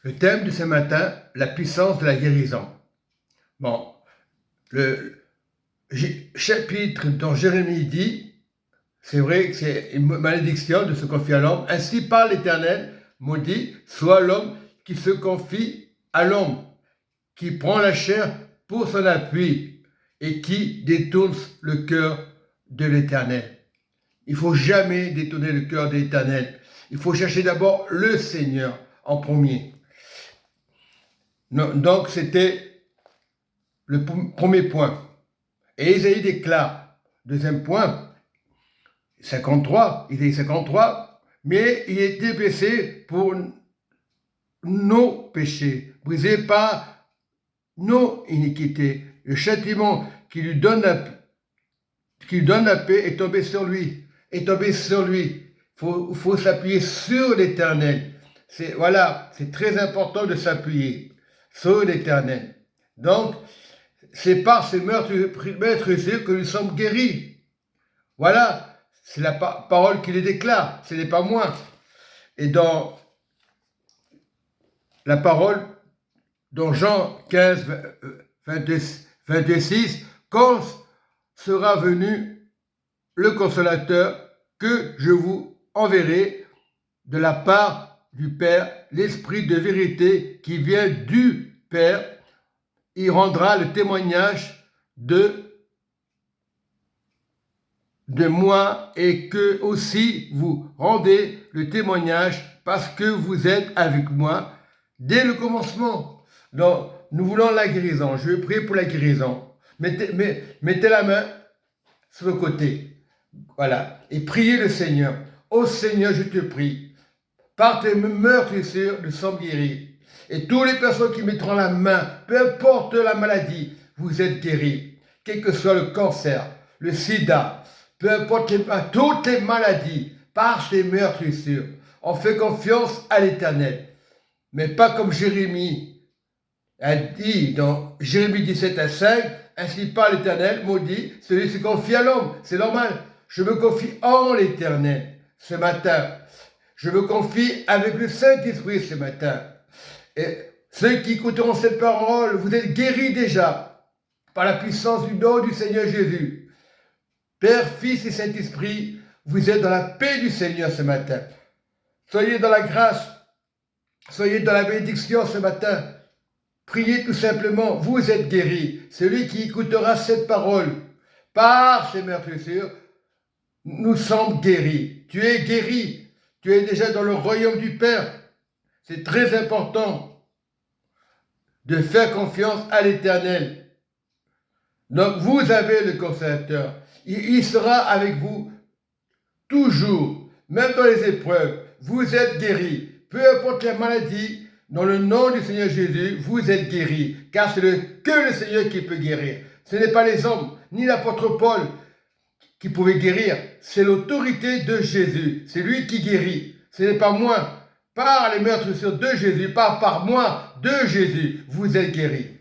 Le thème de ce matin, la puissance de la guérison. Bon, le chapitre dont Jérémie dit, c'est vrai que c'est une malédiction de se confier à l'homme. Ainsi parle l'Éternel, maudit soit l'homme qui se confie à l'homme, qui prend la chair pour son appui et qui détourne le cœur de l'Éternel. Il ne faut jamais détourner le cœur de l'Éternel. Il faut chercher d'abord le Seigneur en premier. Donc c'était le premier point. Et Isaïe déclare, deuxième point, 53, Isaïe 53, mais il était blessé pour nos péchés, brisé par nos iniquités. Le châtiment qui lui donne la paix est tombé sur lui. Est tombé sur lui. Il faut s'appuyer sur l'Éternel. Voilà, c'est très important de s'appuyer sur l'Éternel. Donc, c'est par ces meurtrissures que nous sommes guéris. Voilà, c'est la parole qui les déclare, ce n'est pas moi. Et dans la parole, dans Jean 15, 26, quand sera venu le consolateur que je vous enverrai de la part du Père, l'Esprit de vérité qui vient du Père, il rendra le témoignage de moi et que aussi vous rendez le témoignage parce que vous êtes avec moi dès le commencement. Donc, nous voulons la guérison. Je vais prier pour la guérison. Mettez la main sur le côté. Voilà. Et priez le Seigneur. Ô Seigneur, je te prie. Par tes meurtrissures, nous sommes guéris. Et toutes les personnes qui mettront la main, peu importe la maladie, vous êtes guéris. Quel que soit le cancer, le sida, peu importe toutes les maladies, par ces meurtrissures, on fait confiance à l'Éternel. Mais pas comme Jérémie a dit dans Jérémie 17:5, ainsi parle l'Éternel, maudit, celui qui se confie à l'homme. C'est normal. Je me confie en l'Éternel ce matin. Je me confie avec le Saint-Esprit ce matin. Et ceux qui écouteront cette parole, vous êtes guéris déjà par la puissance du nom du Seigneur Jésus. Père, Fils et Saint-Esprit, vous êtes dans la paix du Seigneur ce matin. Soyez dans la grâce, soyez dans la bénédiction ce matin. Priez tout simplement, vous êtes guéris. Celui qui écoutera cette parole, par ces meurtrissures, nous sommes guéris. Tu es guéri. Tu es déjà dans le royaume du Père. C'est très important de faire confiance à l'Éternel. Donc vous avez le consolateur. Il sera avec vous toujours, même dans les épreuves. Vous êtes guéris. Peu importe la maladie, dans le nom du Seigneur Jésus, vous êtes guéris. Car c'est que le Seigneur qui peut guérir. Ce n'est pas les hommes, ni l'apôtre Paul qui pouvait guérir. C'est l'autorité de Jésus. C'est lui qui guérit. Ce n'est pas moi. Par les meurtrissures de Jésus, pas par moi, de Jésus, vous êtes guéris.